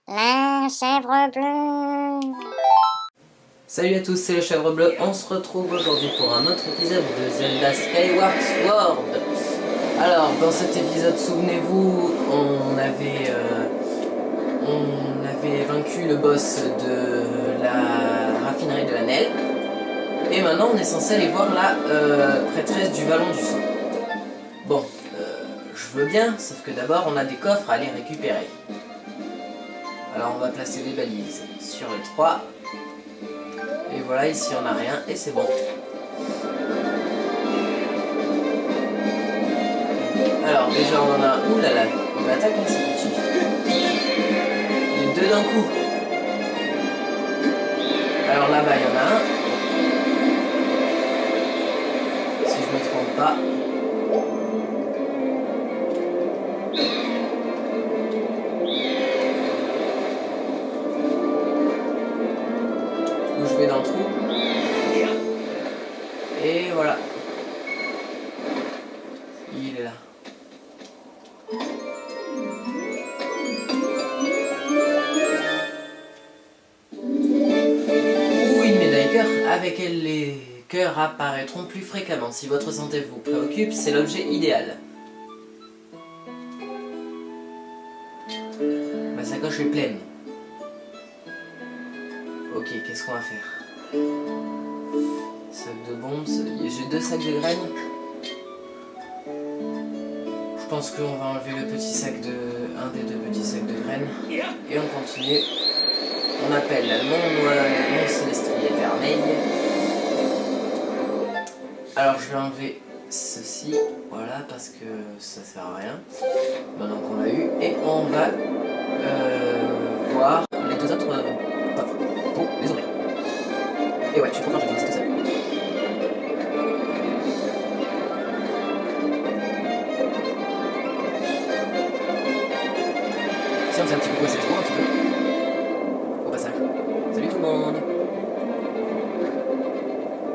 La chèvre bleue. Salut à tous, c'est le Chèvre Bleu. On se retrouve aujourd'hui pour un autre épisode de Zelda Skyward Sword. Alors, dans cet épisode, souvenez-vous, on avait vaincu le boss de la raffinerie de la Nelle. Et maintenant, on est censé aller voir la prêtresse du Vallon du Sang. Bon, je veux bien, sauf que d'abord, on a des coffres à aller récupérer. Alors, on va placer des balises sur les 3. Et voilà, ici on n'a rien et c'est bon. Alors déjà on en a... Ouh là là, il m'attaque comme ça petit. Il est deux d'un coup. Alors là-bas il y en a un. Si je me trompe pas. Où je vais dans le trou. Et voilà. Il est là. Ou une médaille cœur. Avec elle, les cœurs apparaîtront plus fréquemment. Si votre santé vous préoccupe, c'est l'objet idéal. Ma sacoche est pleine. Ok, qu'est-ce qu'on va faire? Sac de bombes, j'ai 2 sacs de graines. Je pense qu'on va enlever le petit sac un des 2 petits sacs de graines. Et on continue. On appelle mon célestrier vermeil. Alors je vais enlever ceci, voilà, parce que ça sert à rien. Maintenant qu'on l'a eu. Et on va voir les 2 autres coffres pour les ouvrir. Et ouais, je suis trop fort, j'ai commencé tout seul. Si on faisait un petit peu quoi, c'est trop un petit peu. Au passage. Salut tout le monde.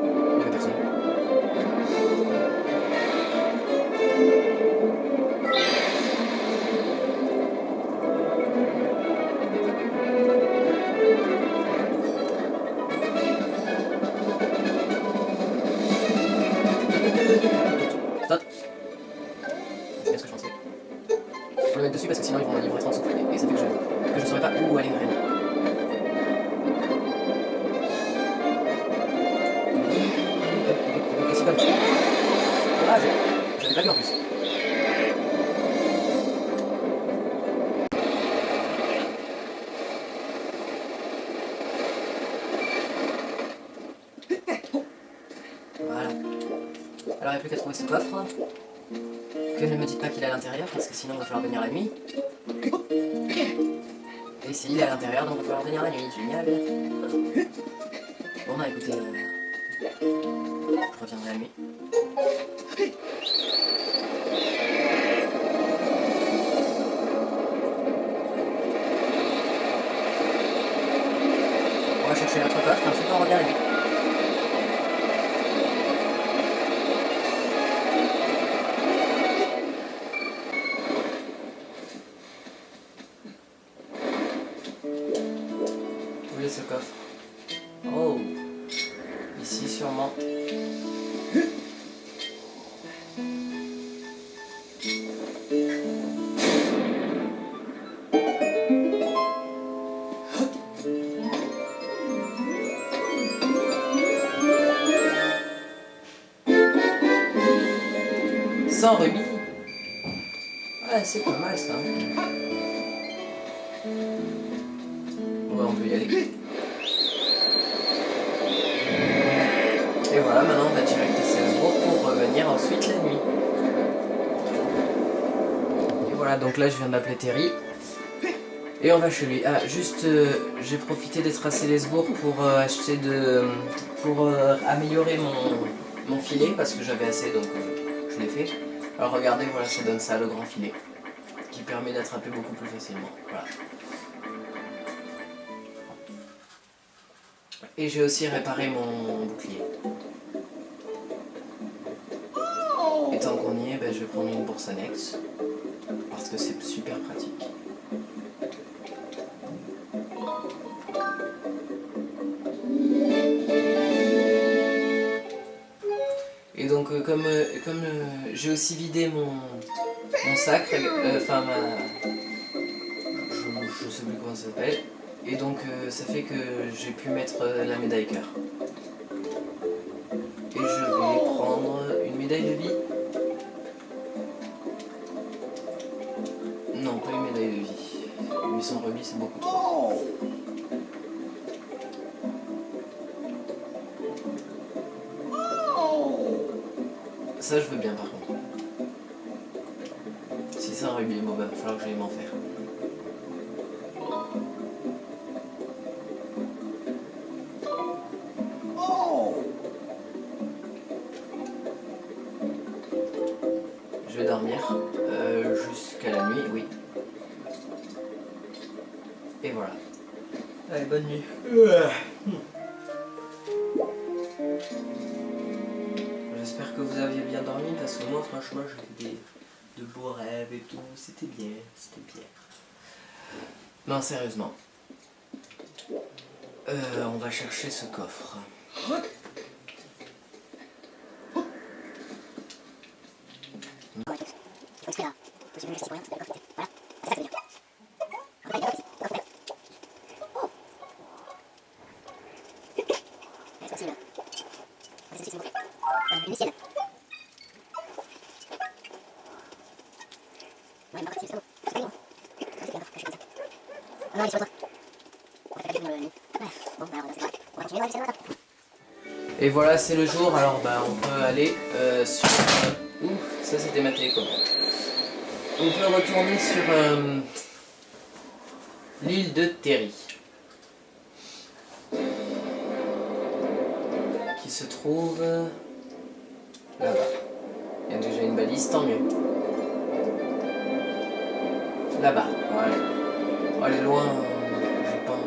Il n'y avait personne. Stop. C'est bien ce que je pensais. Faut le mettre dessus parce que sinon ils vont être en dessous. Et ça fait que je saurais pas où aller vraiment. Qu'est-ce qu'il donne? Ah, j'avais pas vu en plus. Voilà. Alors il n'y a plus qu'à trouver ce coffre. Que ne me dites pas qu'il est à l'intérieur parce que sinon il va falloir venir la nuit. Et si il est à l'intérieur donc il va falloir venir la nuit, génial. Bon bah écoutez, je reviendrai la nuit. On va chercher notre coffre, ensuite on revient la nuit. Où est ce coffre? Oh, ici sûrement. Sans rubis. Ouais, c'est pas mal ça. Bon bah on peut y aller. Et voilà, maintenant on va direct à Salzbourg pour revenir ensuite la nuit. Et voilà, donc là je viens d'appeler Terry. Et on va chez lui. Ah, juste, j'ai profité d'être à Salzbourg pour acheter pour améliorer mon filet parce que j'avais assez donc je l'ai fait. Alors regardez, voilà, ça donne ça, le grand filet, qui permet d'attraper beaucoup plus facilement. Voilà. Et j'ai aussi réparé mon bouclier. Et tant qu'on y est, ben, je vais prendre une bourse annexe, parce que c'est super pratique. comme j'ai aussi vidé mon sac, enfin je sais plus comment ça s'appelle, et donc ça fait que j'ai pu mettre la médaille cœur. Et je vais prendre une médaille de vie. Non, pas une médaille de vie. 800 rubis, c'est beaucoup trop. Ça, je veux bien par contre. 600 rubis, bon bah, il va falloir que j'aille m'en faire. Je vais dormir jusqu'à la nuit, oui. Et voilà. Allez, bonne nuit. J'espère que vous aviez bien dormi parce que moi franchement j'ai fait de beaux rêves et tout, c'était bien, c'était bien. Non, sérieusement. On va chercher ce coffre. Et voilà, c'est le jour, alors bah, on peut aller sur... Ouh, ça c'était ma télécommande. On peut retourner sur l'île de Terry. Qui se trouve là-bas. Il y a déjà une balise, tant mieux. Là-bas, voilà. Oh, elle est loin, j'ai pas envie.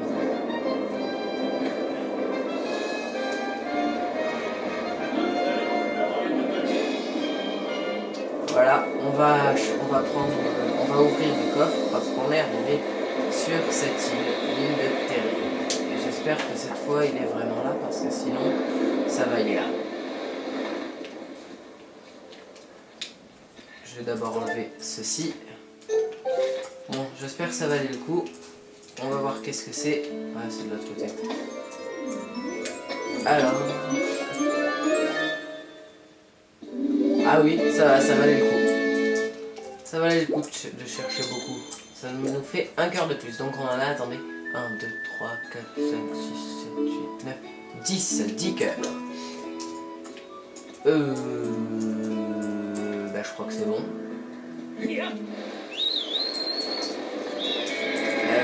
Voilà, on va ouvrir le coffre parce qu'on est arrivé sur cette île, l'île de Terry. Et j'espère que cette fois il est vraiment là parce que sinon ça va, il est là. Je vais d'abord enlever ceci. Bon, j'espère que ça va aller le coup. On va voir qu'est-ce que c'est. Ouais, c'est de l'autre côté. Alors... Ah oui, ça valait le coup. Ça valait le coup de chercher beaucoup. Ça nous fait un cœur de plus. Donc on en a, attendez, 1, 2, 3, 4, 5, 6, 7, 8, 9, 10 cœurs. Bah je crois que c'est bon.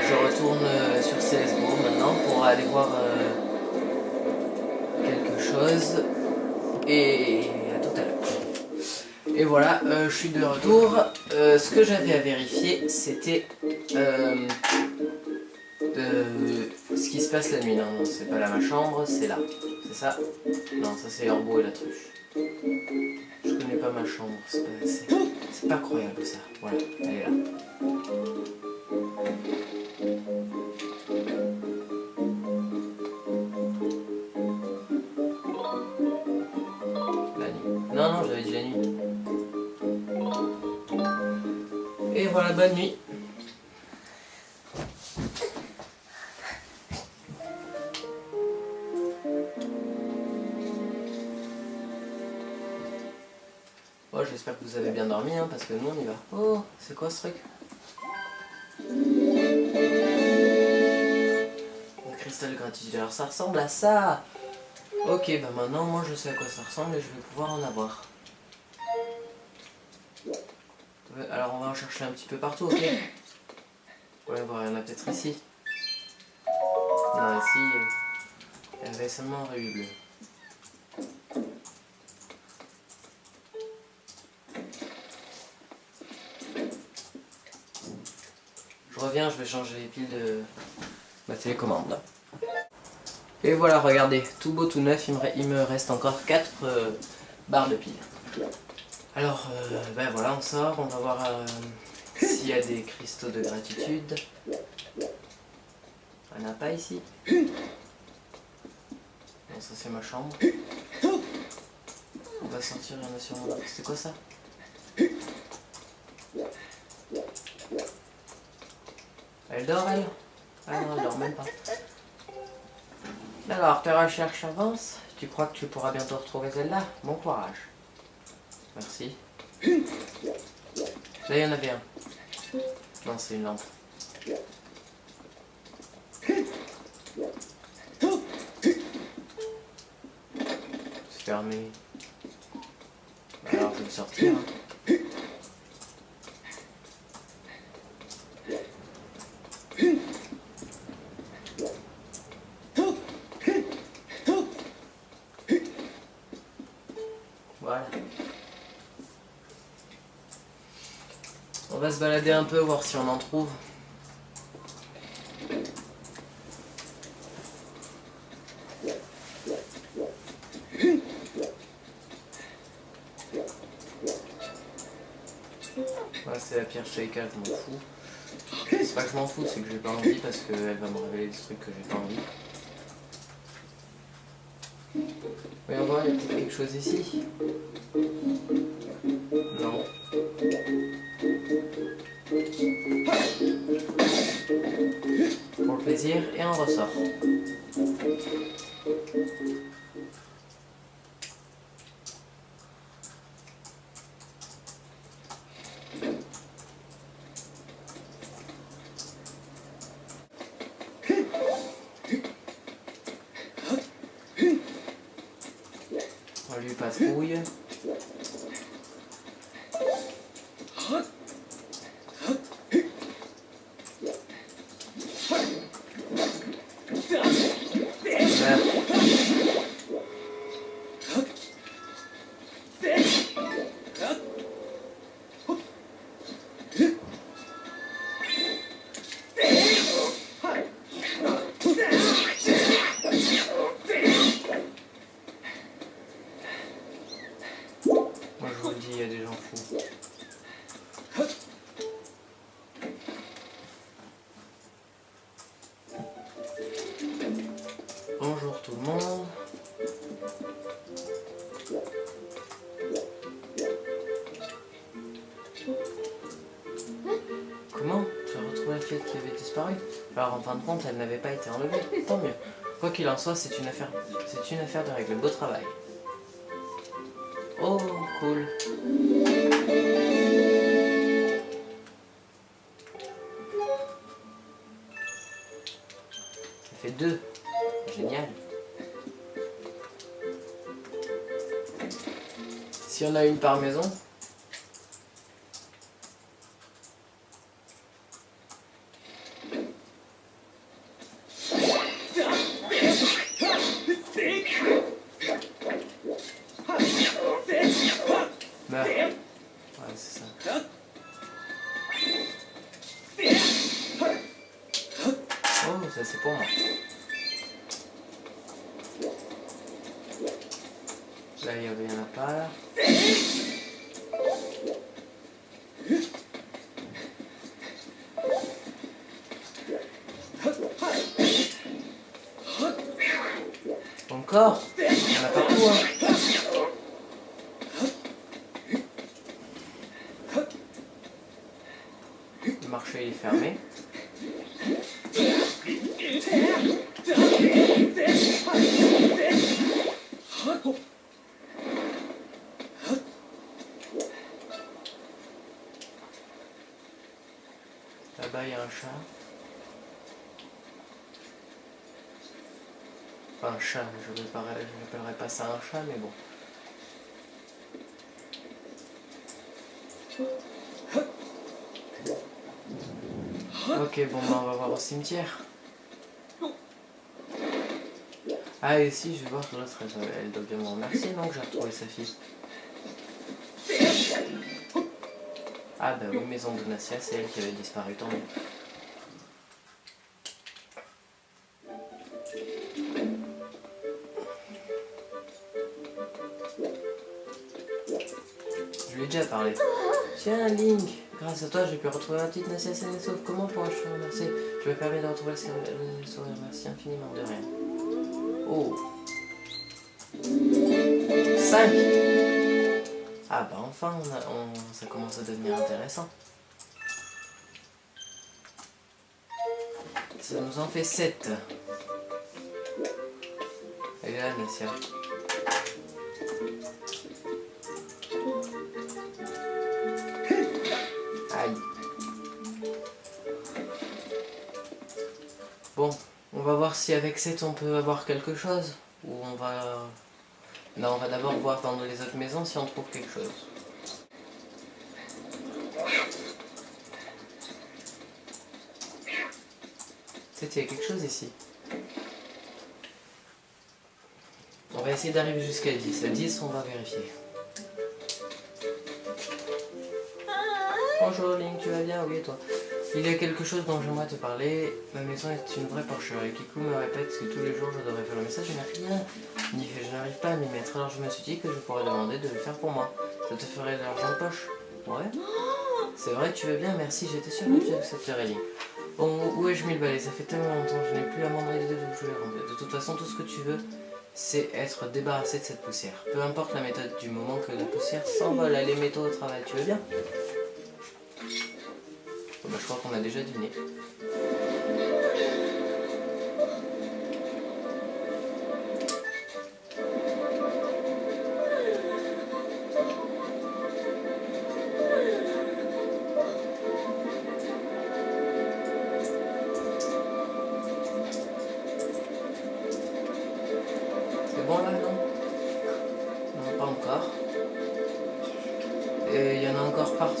Je retourne sur Célesbourg maintenant pour aller voir quelque chose. Et à tout à l'heure. Et voilà, je suis de retour. Ce que j'avais à vérifier, c'était ce qui se passe la nuit. Non, non, c'est pas là ma chambre, c'est là. C'est ça? Non, ça c'est Orbeau et la truche. Je connais pas ma chambre, c'est pas croyable ça. Voilà, elle est là. La nuit. Non, non, j'avais dit la nuit. Et voilà, bonne nuit. Bon, j'espère que vous avez bien dormi, hein, parce que nous on y va. Oh, c'est quoi ce truc? Un cristal de gratitude. Alors ça ressemble à ça. Ok, bah maintenant moi je sais à quoi ça ressemble et je vais pouvoir en avoir. Alors on va en chercher un petit peu partout, ok? Ouais, bon, il y en a peut-être ici. Non, ici, il y avait seulement un rubis bleu. Je reviens, je vais changer les piles de ma télécommande. Et voilà, regardez, tout beau, tout neuf, il me reste encore 4 barres de piles. Alors, ben voilà, on sort, on va voir s'il y a des cristaux de gratitude. Il n'y en a pas ici. Bon, ça c'est ma chambre. On va sortir, il y en a sûrement d'autres. C'est quoi ça? Elle dort, elle? Ah non, elle dort même pas. Alors, tes recherches avancent. Tu crois que tu pourras bientôt retrouver celle-là? Bon courage. Merci. Là, il y en avait un. Non, c'est une lampe. C'est fermé. Alors, je vais le sortir. Hein. Voilà. On va se balader un peu, voir si on en trouve. Ouais, c'est la pierre Sheikah, je m'en fous. C'est pas que je m'en fous, c'est que j'ai pas envie parce qu'elle va me révéler des trucs que j'ai pas envie. Voyons voir, il y a peut-être quelque chose ici. Non. Pour le plaisir, et on ressort. On lui patrouille. Moi je vous le dis, il y a des gens fous. Bonjour tout le monde. Comment? Tu as retrouvé la fillette qui avait disparu? Alors en fin de compte, elle n'avait pas été enlevée. Tant mieux. Quoi qu'il en soit, c'est une affaire de règle. Beau travail. Oh, cool. Ça fait 2. Génial. Si on a une par maison. Meurs. Ouais, c'est ça. Oh, ça c'est pour moi. Là, il y en a pas là. Encore? Il y en a partout, hein. Le marché il est fermé. Là-bas il y a un chat. Enfin un chat, je n'appellerai pas ça un chat, mais bon. Ok, bon bah on va voir au cimetière. Ah et si, je vais voir l'autre, elle doit bien me remercier, non, que j'ai retrouvé sa fille. Ah bah oui, maison de Nassia, c'est elle qui avait disparu, tant mieux. Je lui ai déjà parlé. Tiens Link, grâce à toi j'ai pu retrouver ma petite Nassia saine et sauve. Comment pourrais-je te remercier? Je me permets de retrouver le sourire, merci infiniment de rien. Oh 5. Ah bah enfin, ça commence à devenir intéressant. Ça nous en fait 7. Elle est là, Nassia. Aïe. Bon, on va voir si avec 7 on peut avoir quelque chose. Ou on va... Non, on va d'abord voir dans les autres maisons si on trouve quelque chose. C'était quelque chose ici. On va essayer d'arriver jusqu'à 10. À 10, on va vérifier. Bonjour Link, tu vas bien? Oui, et toi? Il y a quelque chose dont j'aimerais te parler. Ma maison est une vraie porcherie. Kiku me répète que tous les jours je devrais faire le message, je n'ai rien. Je n'arrive pas à m'y mettre, alors je me suis dit que je pourrais demander de le faire pour moi. Ça te ferait de l'argent de poche. Ouais. C'est vrai, tu veux bien, merci, j'étais sûre que tu accepterais Link. Bon, où ai-je mis le balai? Ça fait tellement longtemps, je n'ai plus la moindre idée de où je vais rentrer. De toute façon, tout ce que tu veux, c'est être débarrassé de cette poussière. Peu importe la méthode, du moment que la poussière s'envole. Allez, mets-toi au travail, tu veux bien? Bon, bah, je crois qu'on a déjà deviné. C'est bon là, non? Non, pas encore. Et il y en a encore partout.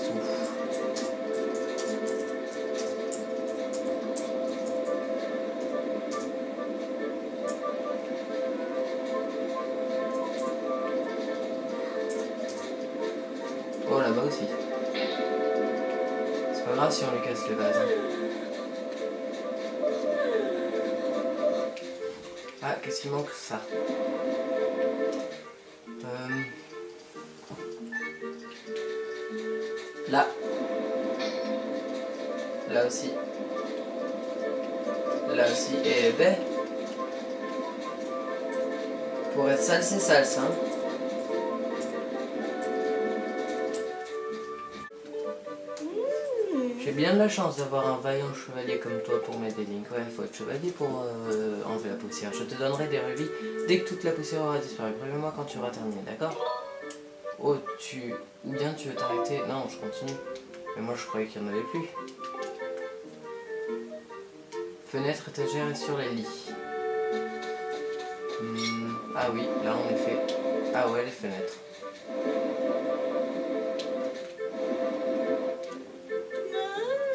Oh, là-bas aussi. C'est pas grave si on lui casse les vases. Ah, qu'est-ce qu'il manque? Ça. Là. Là aussi. Là aussi. Et ben. Pour être sale, c'est sale, ça. Hein. J'ai bien de la chance d'avoir un vaillant chevalier comme toi pour m'aider, Link. Ouais, il faut être chevalier pour enlever la poussière. Je te donnerai des rubis dès que toute la poussière aura disparu. Préviens-moi quand tu auras terminé, d'accord? Oh, ou bien tu veux t'arrêter? Non, je continue. Mais moi, je croyais qu'il n'y en avait plus. Fenêtre, étagère et sur les lits. Ah oui, là, en effet. Ah ouais, les fenêtres.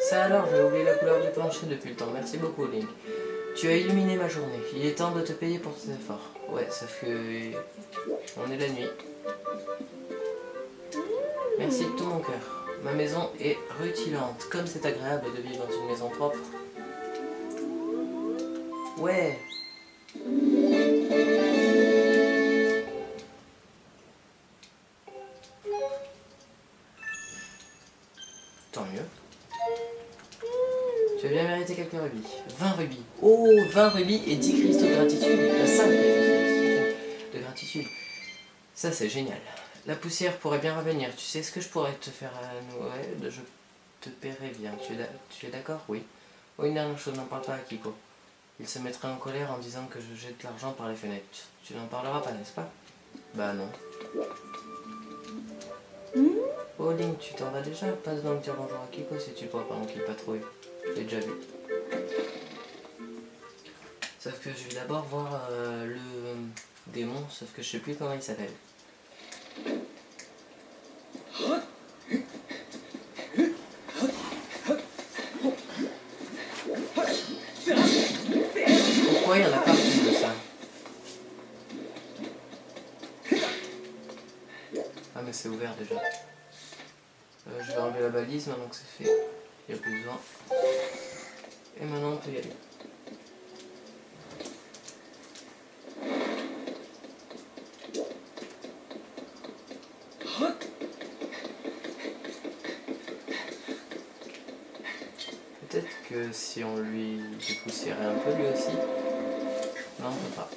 Ça alors, j'ai oublié la couleur du plancher depuis le temps. Merci beaucoup, Link. Tu as illuminé ma journée. Il est temps de te payer pour tes efforts. Ouais, sauf que... on est la nuit. Merci de tout mon cœur. Ma maison est rutilante. Comme c'est agréable de vivre dans une maison propre. Ouais. Tant mieux. Tu as bien mérité quelques rubis. 20 rubis. Oh, 20 rubis et 10 cristaux de gratitude. 5 de gratitude. Ça, c'est génial. La poussière pourrait bien revenir. Tu sais ce que je pourrais te faire à nous? Ouais, je te paierai bien. Tu es d'accord? Oui. Oh, une dernière chose, n'en parle pas à Kiko. Il se mettrait en colère en disant que je jette l'argent par les fenêtres. Tu n'en parleras pas, n'est-ce pas? Bah non. Oh Link, tu t'en vas déjà? Passe donc dire bonjour à Kiko si tu le vois pendant qu'il patrouille. Je l'ai déjà vu. Sauf que je vais d'abord voir le démon, sauf que je sais plus comment il s'appelle. Pourquoi il y en a partout de ça? Ah mais c'est ouvert déjà. Je vais enlever la balise maintenant que c'est fait. Il n'y a plus besoin. Et maintenant on peut y aller. Peut-être que si on lui dépoussiérait un peu lui aussi. Non, on peut pas.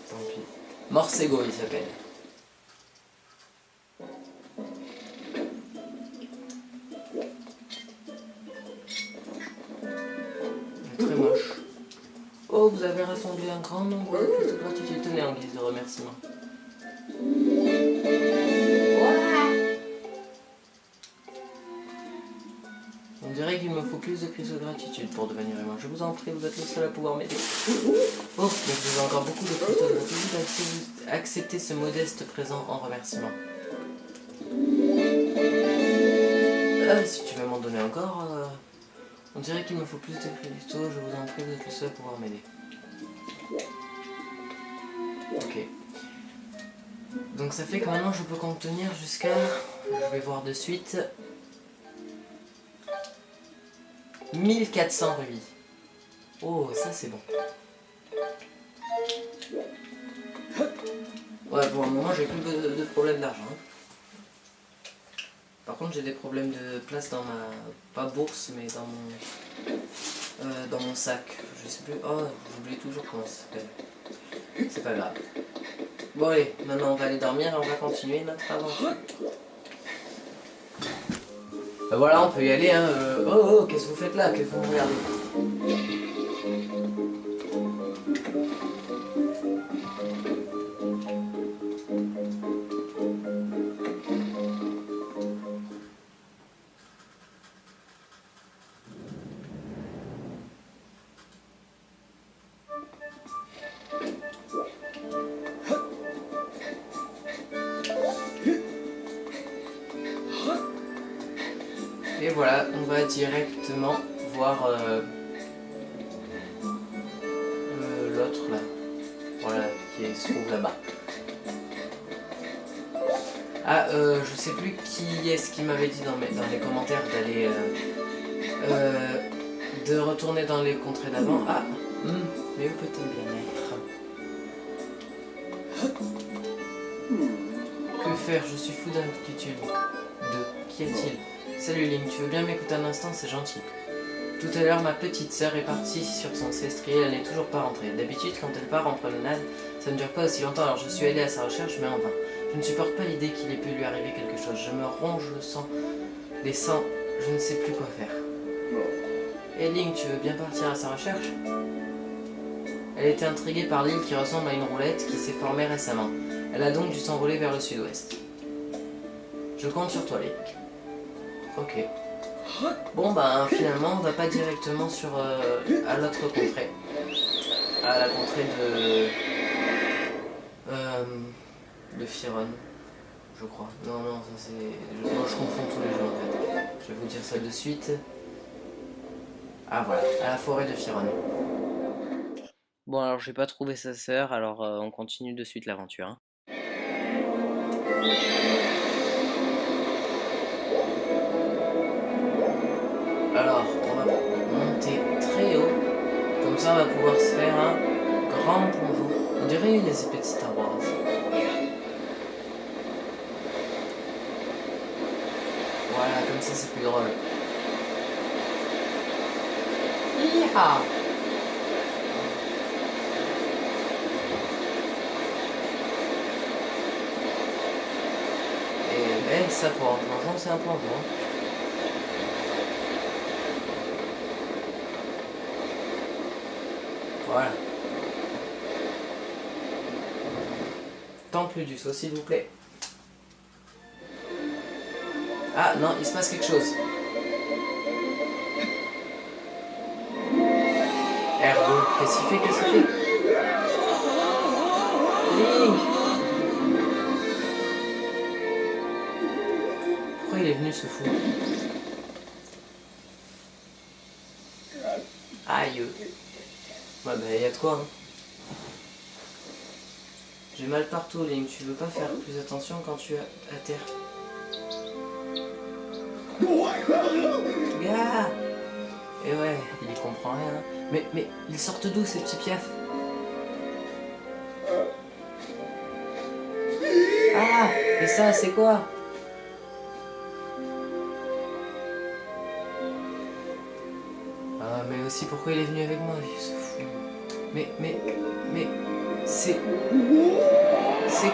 Tant pis. Morsego il s'appelle. Bravo, vous avez rassemblé un grand nombre de cristaux de gratitude. Tenez en guise de remerciement. On dirait qu'il me faut plus de cristaux de gratitude pour devenir humain. Je vous en prie, vous êtes le seul à pouvoir m'aider. Oh, mais je vous ai encore beaucoup de cristaux de gratitude. Acceptez ce modeste présent en remerciement. Si tu veux m'en donner encore, on dirait qu'il me faut plus de cristaux. Je vous en prie, vous êtes le seul à pouvoir m'aider. Ok. Donc ça fait que maintenant je peux contenir jusqu'à... Je vais voir de suite... 1400 rubis. Oh, ça c'est bon. Ouais, pour le moment j'ai plus de problème d'argent. Par contre j'ai des problèmes de place dans ma... Pas bourse, mais dans mon sac. Je sais plus... Oh, j'oublie toujours comment ça s'appelle. C'est pas grave. Bon allez, maintenant on va aller dormir et on va continuer notre aventure. Voilà, on peut y aller, hein. Oh, qu'est-ce que vous faites là? Qu'est-ce que vous regardez? Et voilà, on va directement voir l'autre là. Voilà, qui se trouve là-bas. Ah, je sais plus qui est-ce qui m'avait dit dans les commentaires d'aller... de retourner dans les contrées d'avant. Ah, mais où peut-elle bien être? Que faire? Je suis fou d'inquiétude. Qui est-il? Salut Link, tu veux bien m'écouter un instant? C'est gentil. Tout à l'heure, ma petite sœur est partie sur son cestrier, elle n'est toujours pas rentrée. D'habitude, quand elle part en promenade, ça ne dure pas aussi longtemps, alors je suis allé à sa recherche, mais en vain. Je ne supporte pas l'idée qu'il ait pu lui arriver quelque chose. Je me ronge le sang, les sangs, je ne sais plus quoi faire. Et Link, tu veux bien partir à sa recherche? Elle était intriguée par l'île qui ressemble à une roulette qui s'est formée récemment. Elle a donc dû s'envoler vers le sud-ouest. Je compte sur toi, Link. Ok. Bon ben finalement on va pas directement sur à l'autre contrée. À la contrée de Firon, je crois. Non, ça c'est... Moi je confonds tous les jeux en fait. Je vais vous dire ça de suite. Ah voilà, à la forêt de Firon. Bon alors j'ai pas trouvé sa sœur, alors on continue de suite l'aventure. Hein. Alors, on va monter très haut, comme ça on va pouvoir se faire un grand bonjour. On dirait une épée de Star Wars. Voilà, comme ça c'est plus drôle. Hi-ha! Et ben ça pour un plongeon, c'est un plongeon. Voilà. Temple du saut, s'il vous plaît. Ah non, il se passe quelque chose. Ergo, qu'est-ce qu'il fait? Qu'est-ce qu'il fait? Link! Pourquoi il est venu ce fou? Aïe. Ouais bah y'a de quoi hein. J'ai mal partout Link, tu veux pas faire plus attention quand tu es à terre? Gars! Et ouais, il y comprend rien. Mais ils sortent d'où ces petits piafs? Ah! Et ça c'est quoi? Ah mais aussi pourquoi il est venu avec moi? Il se fout. Mais c'est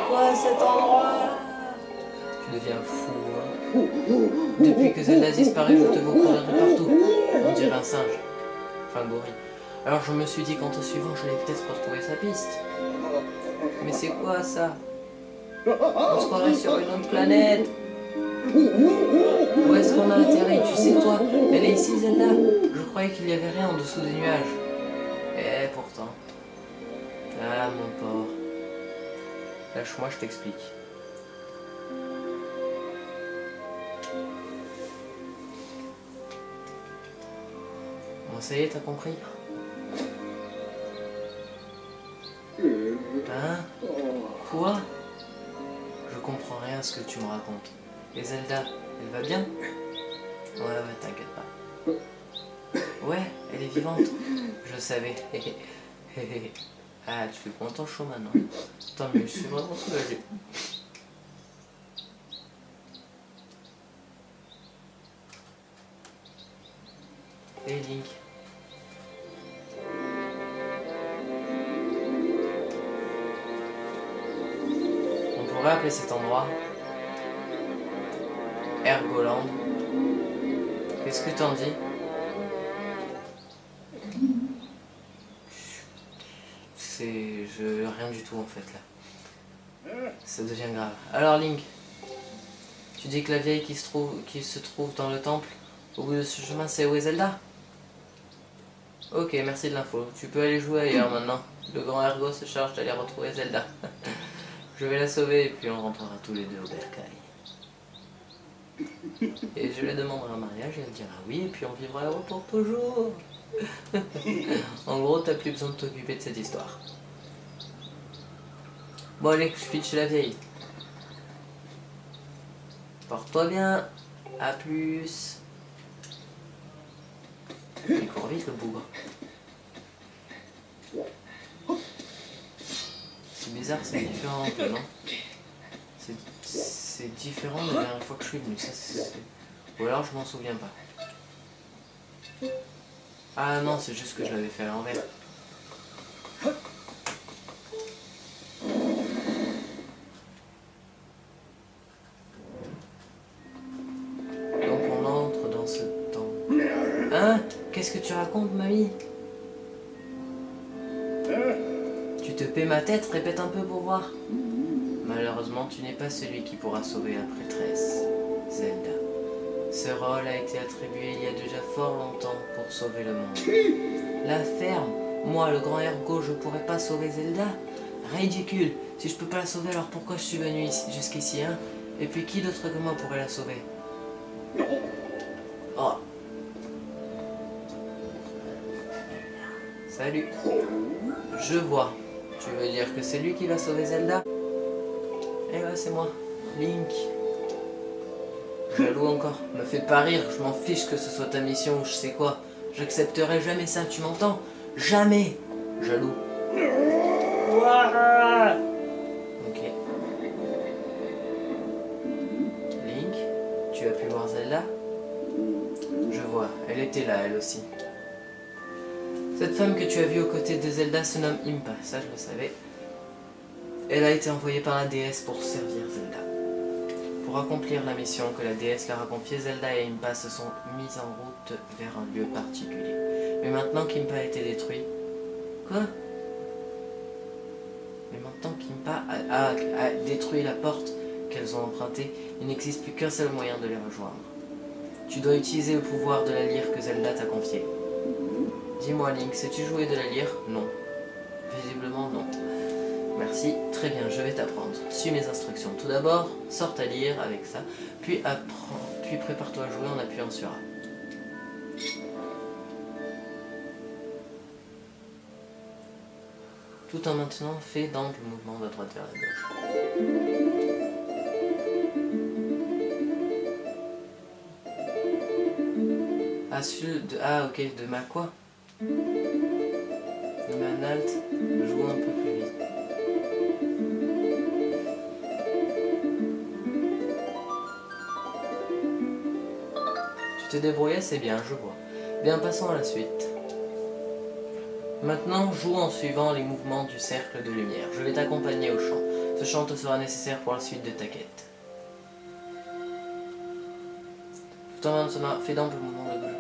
quoi cet endroit? Tu deviens fou hein. Depuis que Zelda a disparu, je te vois courir de partout. On dirait un singe. Enfin un gorille. Alors je me suis dit qu'en te suivant, j'allais peut-être retrouver sa piste. Mais c'est quoi ça? On se croirait sur une autre planète. Où est-ce qu'on a atterri? Tu sais toi, elle est ici Zelda. Je croyais qu'il n'y avait rien en dessous des nuages. Et pourtant. Ah mon porc. Lâche-moi, je t'explique. Bon ça y est, t'as compris? Hein? Quoi? Je comprends rien à ce que tu me racontes. Et Zelda, elle va bien? Ouais, t'inquiète pas. Ouais, elle est vivante. Je savais. Ah, tu fais bon ton show maintenant. Tant mieux, je suis vraiment soulagé. Hey Link. On pourrait appeler cet endroit Ergoland. Qu'est-ce que t'en dis? Rien du tout en fait là. Ça devient grave. Alors Link, tu dis que la vieille qui se trouve dans le temple, au bout de ce chemin, c'est où est Zelda? Ok, merci de l'info. Tu peux aller jouer ailleurs maintenant. Le grand Ergo se charge d'aller retrouver Zelda. Je vais la sauver et puis on rentrera tous les deux au bercail. Et je lui demanderai un mariage et elle dira oui et puis on vivra heureux pour toujours. En gros, t'as plus besoin de t'occuper de cette histoire. Bon allez, je file chez la vieille. Porte-toi bien. A plus. Il court vite le bougre. C'est bizarre, c'est différent un peu, non? C'est différent de la dernière fois que je suis venu. Ou alors je m'en souviens pas. Ah non, c'est juste que je l'avais fait à l'envers. Donc on entre dans ce temps. Hein? Qu'est-ce que tu racontes, mamie? Tu te paies ma tête? Répète un peu pour voir. Malheureusement, tu n'es pas celui qui pourra sauver la prêtresse, Zelda. Ce rôle a été attribué il y a déjà fort longtemps pour sauver le monde. La ferme, moi le grand Ergo, je pourrais pas sauver Zelda? Ridicule, si je peux pas la sauver, alors pourquoi je suis venu jusqu'ici, hein? Et puis qui d'autre que moi pourrait la sauver? Oh. Salut. Je vois. Tu veux dire que c'est lui qui va sauver Zelda? Eh ouais, c'est moi, Link. Jaloux encore, me fais pas rire, je m'en fiche que ce soit ta mission ou je sais quoi. J'accepterai jamais ça, tu m'entends? Jamais. Jaloux. Ok. Link, tu as pu voir Zelda? Je vois, elle était là, elle aussi. Cette femme que tu as vue aux côtés de Zelda se nomme Impa, ça je le savais. Elle a été envoyée par la déesse pour servir Zelda. Pour accomplir la mission que la déesse leur a confiée, Zelda et Impa se sont mis en route vers un lieu particulier. Mais maintenant qu'Impa a été détruit... Quoi? Mais maintenant qu'Impa a détruit la porte qu'elles ont empruntée, il n'existe plus qu'un seul moyen de les rejoindre. Tu dois utiliser le pouvoir de la lyre que Zelda t'a confié. Dis-moi Link, sais-tu jouer de la lyre? Non. Visiblement non. Merci, très bien, je vais t'apprendre. Suis mes instructions. Tout d'abord, sors ta lyre avec ça, puis prépare-toi à jouer en appuyant sur A. Tout en maintenant, fais d'ample mouvement de droite vers la gauche. Ah ok, de ma quoi? De ma alt, joue un peu plus vite. Tu te débrouillais, c'est bien, je vois. Bien, passons à la suite. Maintenant, joue en suivant les mouvements du cercle de lumière. Je vais t'accompagner au chant. Ce chant te sera nécessaire pour la suite de ta quête. Tout en maintenant, fais d'ample mouvement de gauche.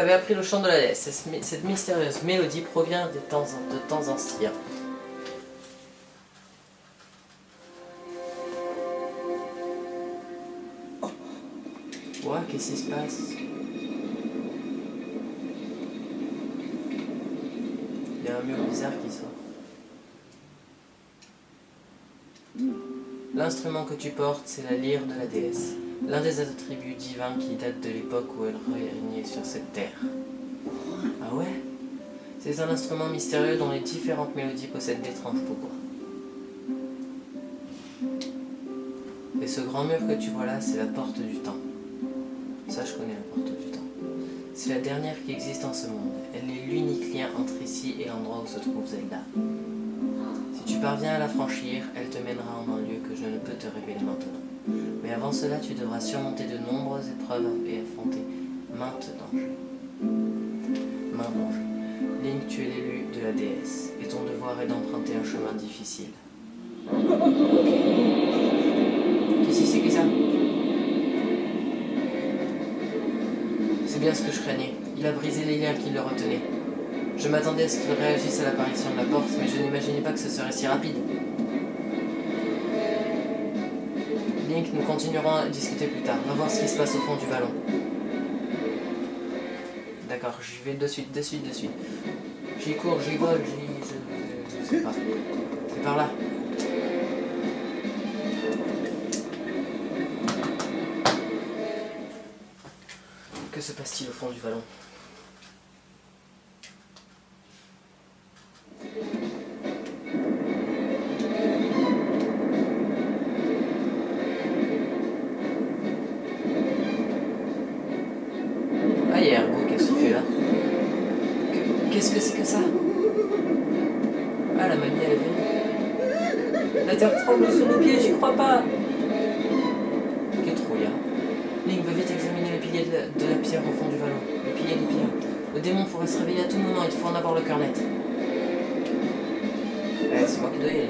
avait appris le chant de la déesse. Cette mystérieuse mélodie provient de temps anciens. Ouais, qu'est-ce qui se passe? Il y a un mur bizarre qui sort. L'instrument que tu portes, c'est la lyre de la déesse, l'un des attributs divins qui datent de l'époque où elle régnait sur cette terre. Ah ouais? C'est un instrument mystérieux dont les différentes mélodies possèdent d'étranges pouvoirs. Et ce grand mur que tu vois là, c'est la porte du temps. Ça, je connais la porte du temps. C'est la dernière qui existe en ce monde. Elle est l'unique lien entre ici et l'endroit où se trouve Zelda. Si tu parviens à la franchir, elle te mènera en un lieu que je ne peux te révéler maintenant. Mais avant cela, tu devras surmonter de nombreuses épreuves et affronter maintes dangers. Link, tu es l'élu de la déesse, et ton devoir est d'emprunter un chemin difficile. Qu'est-ce que c'est que ça? C'est bien ce que je craignais. Il a brisé les liens qui le retenaient. Je m'attendais à ce qu'il réagisse à l'apparition de la porte, mais je n'imaginais pas que ce serait si rapide. Link, nous continuerons à discuter plus tard. Va voir ce qui se passe au fond du vallon. D'accord, j'y vais de suite. J'y cours, j'y vole, je sais pas. C'est par là. Que se passe-t-il au fond du vallon? Ah, il y a Ergo, qu'est-ce qu'il fait là? Qu'est-ce que c'est que ça? Ah, la mamie, elle est venue. La terre tremble sous nos pieds, j'y crois pas. Quelle trouille, hein. Link, va vite examiner les piliers de la pierre au fond du vallon. Les piliers des pierres. Le démon pourrait se réveiller à tout moment, il faut en avoir le cœur net. C'est moi qui dois y aller.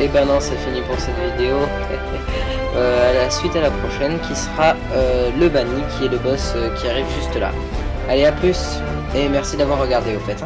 Et ben non, c'est fini pour cette vidéo. À la suite à la prochaine qui sera le banni, qui est le boss qui arrive juste là. Allez, à plus, et merci d'avoir regardé au fait.